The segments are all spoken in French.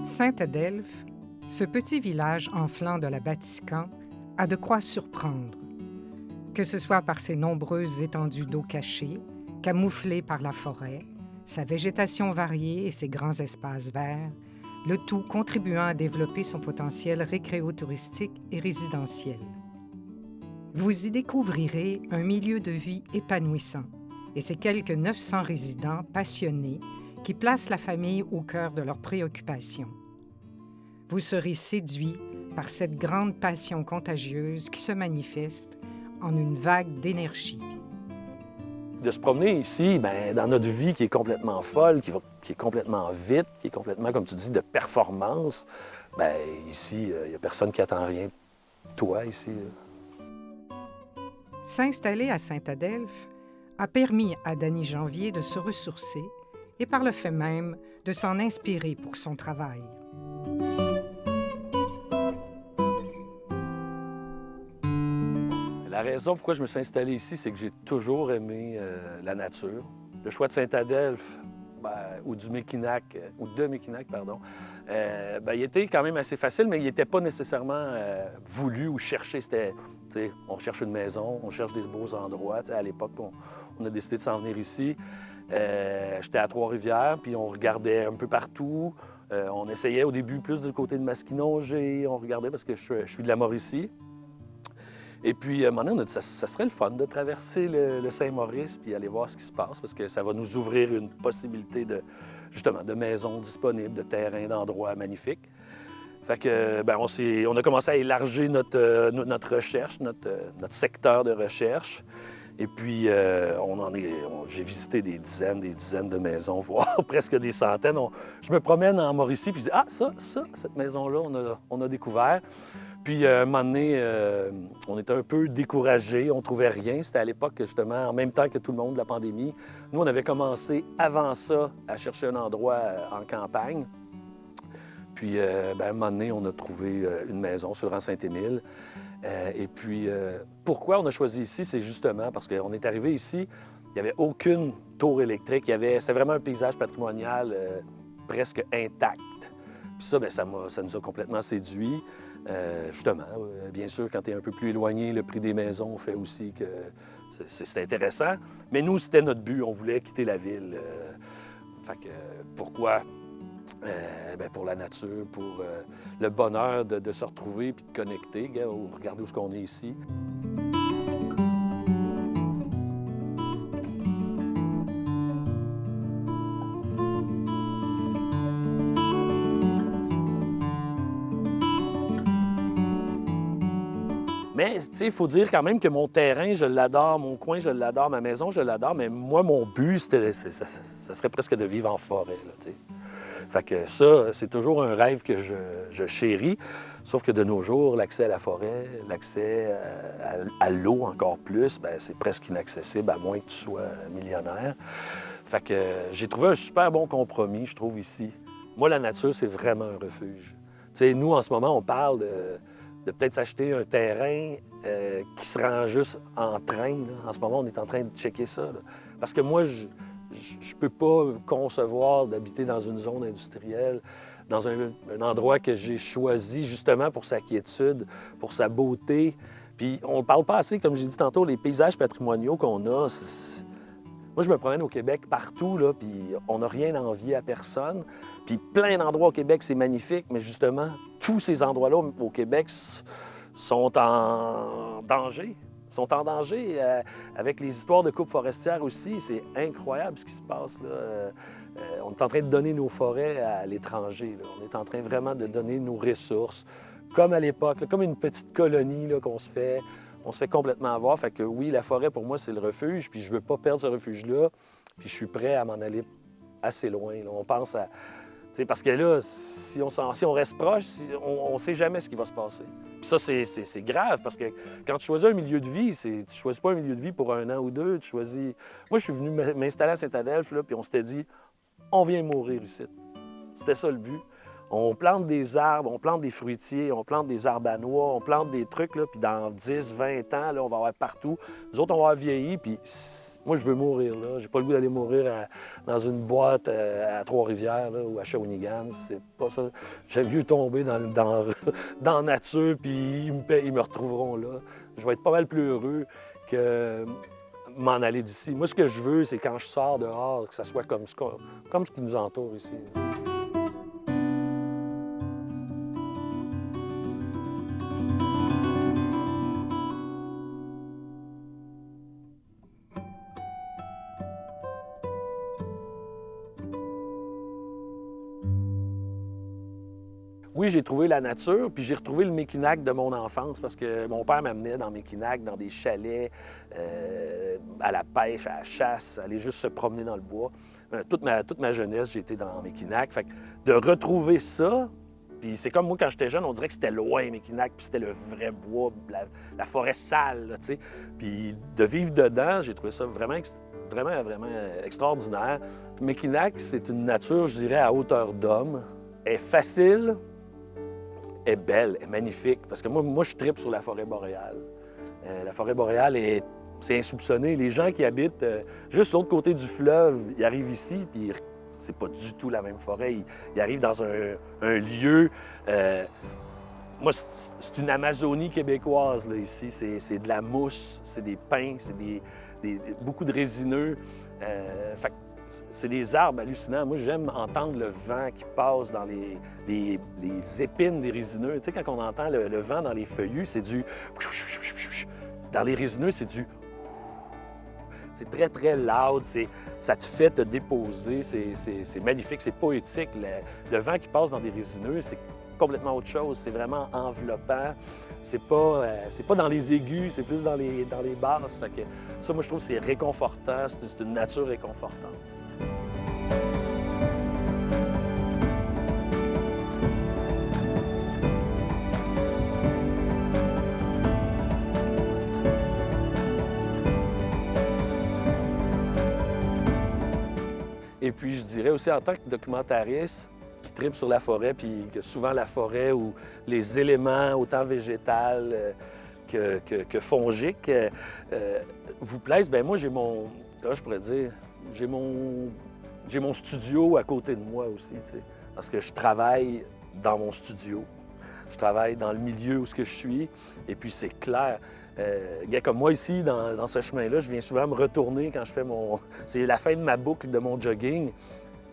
Sainte-Adelphe, ce petit village en flanc de la Vatican, a de quoi surprendre. Que ce soit par ses nombreuses étendues d'eau cachée, camouflées par la forêt, sa végétation variée et ses grands espaces verts, le tout contribuant à développer son potentiel récréotouristique et résidentiel. Vous y découvrirez un milieu de vie épanouissant et ses quelques 900 résidents passionnés qui placent la famille au cœur de leurs préoccupations. Vous serez séduit par cette grande passion contagieuse qui se manifeste en une vague d'énergie. De se promener ici, dans notre vie qui est complètement folle, qui est complètement vite, qui est complètement, comme tu dis, de performance, ici, il n'y a personne qui attend rien de toi ici. S'installer à Sainte-Adelphe a permis à Dany Janvier de se ressourcer et par le fait même de s'en inspirer pour son travail. La raison pourquoi je me suis installé ici, c'est que j'ai toujours aimé la nature. Le choix de Sainte-Adelphe, ou de Mekinac, il était quand même assez facile, mais il n'était pas nécessairement voulu ou cherché. C'était, on cherche une maison, on cherche des beaux endroits. À l'époque, on a décidé de s'en venir ici. J'étais à Trois-Rivières, puis on regardait un peu partout. On essayait au début plus du côté de Masquinongé, on regardait parce que je suis de la Mauricie. Et puis, à un moment donné, on a dit que ça serait le fun de traverser le Saint-Maurice puis aller voir ce qui se passe parce que ça va nous ouvrir une possibilité de maisons disponibles, de terrains, d'endroits magnifiques. Fait que, on a commencé à élargir notre recherche, notre secteur de recherche. Et puis, j'ai visité des dizaines de maisons, voire presque des centaines. Je me promène en Mauricie puis je dis « cette maison-là, on a découvert ». Puis, un moment donné, on était un peu découragés, on trouvait rien. C'était à l'époque, justement, en même temps que tout le monde de la pandémie. Nous, on avait commencé avant ça à chercher un endroit en campagne. Puis, un moment donné, on a trouvé une maison sur le rang Saint-Émile. Et puis, pourquoi on a choisi ici? C'est justement parce qu'on est arrivé ici, il n'y avait aucune tour électrique. C'était vraiment un paysage patrimonial presque intact. Puis ça nous a complètement séduits. Bien sûr, quand tu es un peu plus éloigné, le prix des maisons fait aussi que c'est intéressant. Mais nous, c'était notre but. On voulait quitter la ville. Pourquoi? Pour la nature, pour le bonheur de se retrouver puis de connecter. Regardez où on est ici. Mais, il faut dire quand même que mon terrain, je l'adore, mon coin, je l'adore, ma maison, je l'adore, mais moi, mon but, ça serait presque de vivre en forêt, là, Fait que ça, c'est toujours un rêve que je chéris, sauf que de nos jours, l'accès à la forêt, l'accès à l'eau encore plus, c'est presque inaccessible, à moins que tu sois millionnaire. Fait que j'ai trouvé un super bon compromis, je trouve, ici. Moi, la nature, c'est vraiment un refuge. Nous, en ce moment, on parle de peut-être s'acheter un terrain qui se rend juste en train. Là. En ce moment, on est en train de checker ça. Là. Parce que moi, je peux pas concevoir d'habiter dans une zone industrielle, dans un endroit que j'ai choisi justement pour sa quiétude, pour sa beauté. Puis on ne parle pas assez, comme j'ai dit tantôt, les paysages patrimoniaux qu'on a. Moi, je me promène au Québec partout, là, puis on n'a rien à envier à personne. Puis plein d'endroits au Québec, c'est magnifique, mais justement, tous ces endroits-là au Québec sont en danger. Sont en danger avec les histoires de coupes forestières aussi. C'est incroyable ce qui se passe, là. On est en train de donner nos forêts à l'étranger, là. On est en train vraiment de donner nos ressources, comme à l'époque, là, comme une petite colonie là, qu'on se fait. On se fait complètement avoir. Fait que oui, la forêt, pour moi, c'est le refuge, puis je veux pas perdre ce refuge-là, puis je suis prêt à m'en aller assez loin. Là. On pense à... parce que là, si on reste proche, on sait jamais ce qui va se passer. Puis ça, c'est grave, parce que quand tu choisis un milieu de vie, tu choisis pas un milieu de vie pour 1 an ou 2, tu choisis... Moi, je suis venu m'installer à Sainte-Adelphe, là, puis on s'était dit, on vient mourir ici. C'était ça le but. On plante des arbres, on plante des fruitiers, on plante des arbres à noix, on plante des trucs, là, puis dans 10, 20 ans, là, on va avoir partout. Nous autres, on va avoir vieilli, puis moi, je veux mourir, là. J'ai pas le goût d'aller mourir dans une boîte à Trois-Rivières, là, ou à Shawinigan. C'est pas ça. J'aime mieux tomber dans la nature, puis ils me retrouveront là. Je vais être pas mal plus heureux que m'en aller d'ici. Moi, ce que je veux, c'est quand je sors dehors, que ça soit comme ce qui nous entoure ici. Oui, j'ai trouvé la nature, puis j'ai retrouvé le Mekinac de mon enfance parce que mon père m'amenait dans Mekinac, dans des chalets, à la pêche, à la chasse, aller juste se promener dans le bois. Toute ma jeunesse, j'ai été dans Mekinac. Fait que de retrouver ça, puis c'est comme moi, quand j'étais jeune, on dirait que c'était loin, Mekinac, puis c'était le vrai bois, la forêt sale, tu sais. Puis de vivre dedans, j'ai trouvé ça vraiment extraordinaire. Mekinac, c'est une nature, je dirais, à hauteur d'homme. Elle est facile, est belle, est magnifique. Parce que moi je tripe sur la forêt boréale. La forêt boréale, c'est insoupçonné. Les gens qui habitent juste l'autre côté du fleuve, ils arrivent ici, puis c'est pas du tout la même forêt. Ils arrivent dans un lieu... moi, c'est une Amazonie québécoise, là, ici. C'est de la mousse, c'est des pins, c'est beaucoup de résineux. Fait que c'est des arbres hallucinants. Moi, j'aime entendre le vent qui passe dans les épines des résineux. Tu sais, quand on entend le vent dans les feuillus, c'est du... Dans les résineux, c'est du... C'est très, très loud. Ça te fait te déposer. C'est magnifique, c'est poétique. Le vent qui passe dans des résineux, c'est complètement autre chose. C'est vraiment enveloppant. C'est pas dans les aigus, c'est plus dans les basses. Fait que ça, moi, je trouve que c'est réconfortant. C'est une nature réconfortante. Et puis, je dirais aussi, en tant que documentariste qui tripe sur la forêt, puis que souvent la forêt ou les éléments, autant végétal que fongiques, vous plaisent, bien moi, j'ai mon... Comment je pourrais dire? J'ai mon studio à côté de moi aussi, tu sais, parce que je travaille dans mon studio. Je travaille dans le milieu où je suis, et puis c'est clair. Gars comme moi ici, dans ce chemin-là, je viens souvent me retourner quand je fais mon... C'est la fin de ma boucle de mon jogging, puis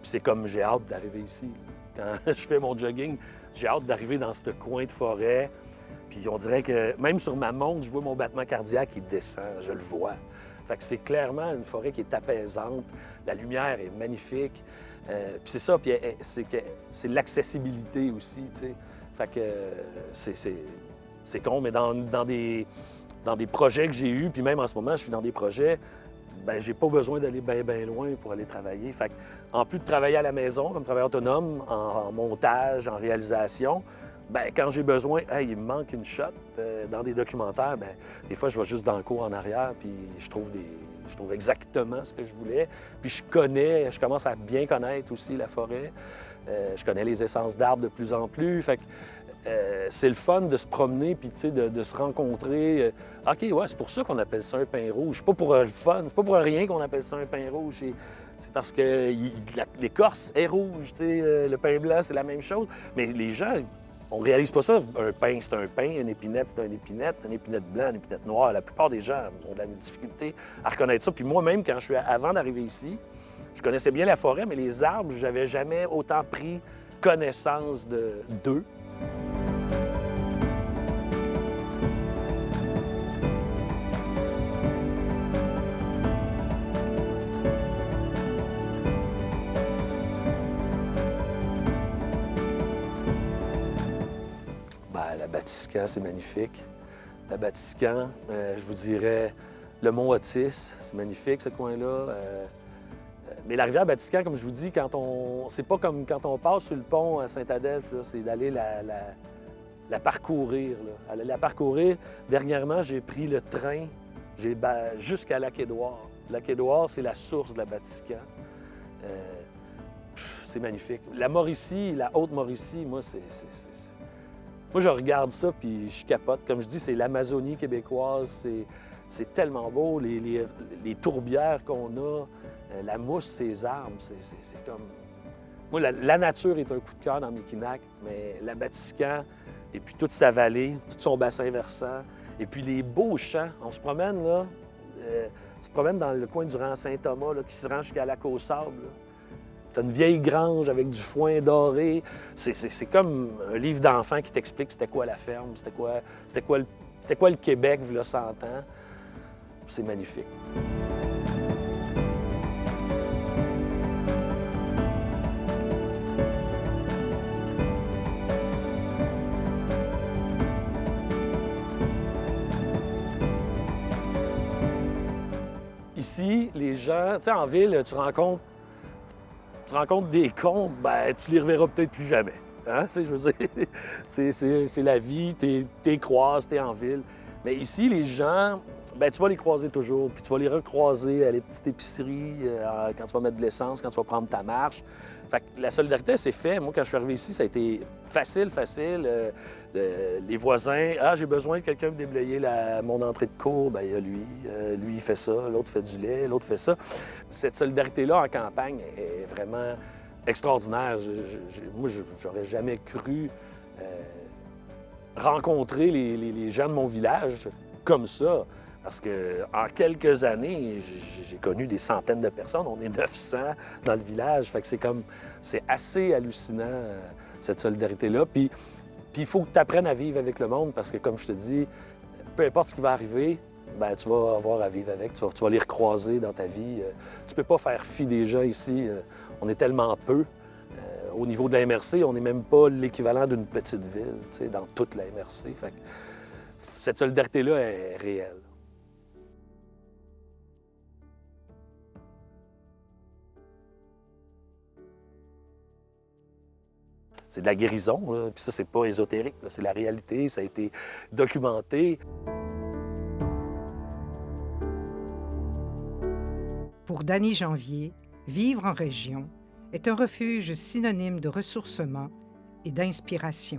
c'est comme j'ai hâte d'arriver ici. Quand je fais mon jogging, j'ai hâte d'arriver dans ce coin de forêt, puis on dirait que même sur ma montre, je vois mon battement cardiaque qui descend, je le vois. Fait que c'est clairement une forêt qui est apaisante, la lumière est magnifique, puis c'est ça, puis c'est l'accessibilité aussi, tu sais. Fait que c'est con, mais dans des projets que j'ai eus, puis même en ce moment, je suis dans des projets, bien, j'ai pas besoin d'aller bien loin pour aller travailler. Fait que, en plus de travailler à la maison, comme travailleur autonome, en montage, en réalisation, bien, quand j'ai besoin, hey, il me manque une shot dans des documentaires, bien, des fois, je vais juste dans le cours en arrière, puis je trouve exactement ce que je voulais. Puis je commence à bien connaître aussi la forêt. Je connais les essences d'arbres de plus en plus. Fait que c'est le fun de se promener puis de se rencontrer. OK, ouais, c'est pour ça qu'on appelle ça un pin rouge. C'est pas pour le fun, c'est pas pour rien qu'on appelle ça un pin rouge. C'est parce que l'écorce est rouge. Le pin blanc, c'est la même chose. Mais les gens, on réalise pas ça. Un pain, c'est un pain. Une épinette, c'est une épinette blanc, une épinette noire. La plupart des gens ont de la difficulté à reconnaître ça. Puis moi-même, avant d'arriver ici, je connaissais bien la forêt, mais les arbres, j'avais jamais autant pris connaissance d'eux. La Batiscan, c'est magnifique. La Batiscan, je vous dirais, le mont Otis, c'est magnifique ce coin-là. Mais la rivière Batiscan, comme je vous dis, c'est pas comme quand on passe sur le pont à Saint-Adelphe, c'est d'aller la parcourir. Là. Aller la parcourir. Dernièrement, j'ai pris le train jusqu'à Lac-Édouard. Lac-Édouard, c'est la source de la Batiscan. c'est magnifique. La Mauricie, la Haute-Mauricie, moi, moi, je regarde ça puis je capote. Comme je dis, c'est l'Amazonie québécoise, c'est tellement beau, les tourbières qu'on a, la mousse, ses arbres, c'est comme... Moi, la nature est un coup de cœur dans Mekinac, mais la Batiscan, et puis toute sa vallée, tout son bassin versant, et puis les beaux champs. On se promène, là, tu te promènes dans le coin du rang Saint-Thomas, là, qui se rend jusqu'à Lac aux Sables. Tu as une vieille grange avec du foin doré. C'est comme un livre d'enfant qui t'explique c'était quoi la ferme, c'était quoi le Québec, il y a 100 ans. C'est magnifique. Ici, les gens, tu sais, en ville, tu rencontres des cons, ben tu les reverras peut-être plus jamais. Hein? Je veux dire, c'est la vie, t'es croises, t'es en ville. Mais ici, les gens, ben tu vas les croiser toujours, puis tu vas les recroiser à les petites épiceries, quand tu vas mettre de l'essence, quand tu vas prendre ta marche. Fait que la solidarité, c'est fait. Moi, quand je suis arrivé ici, ça a été facile. Les voisins, « Ah, j'ai besoin de quelqu'un pour déblayer mon entrée de cour. » Bien, il y a lui. Lui, il fait ça. L'autre fait du lait. L'autre fait ça. Cette solidarité-là en campagne est vraiment extraordinaire. Moi, j'aurais jamais cru rencontrer les gens de mon village comme ça. Parce qu'en quelques années, j'ai connu des centaines de personnes. On est 900 dans le village. Fait que c'est assez hallucinant, cette solidarité-là. Puis il faut que tu apprennes à vivre avec le monde parce que, comme je te dis, peu importe ce qui va arriver, ben tu vas avoir à vivre avec. Tu vas les recroiser dans ta vie. Tu peux pas faire fi des gens ici. On est tellement peu. Au niveau de la MRC, on n'est même pas l'équivalent d'une petite ville, tu sais, dans toute la MRC. Fait que cette solidarité-là est réelle. C'est de la guérison, là. Puis ça, c'est pas ésotérique, là. C'est la réalité, ça a été documenté. Pour Dany Janvier, vivre en région est un refuge synonyme de ressourcement et d'inspiration.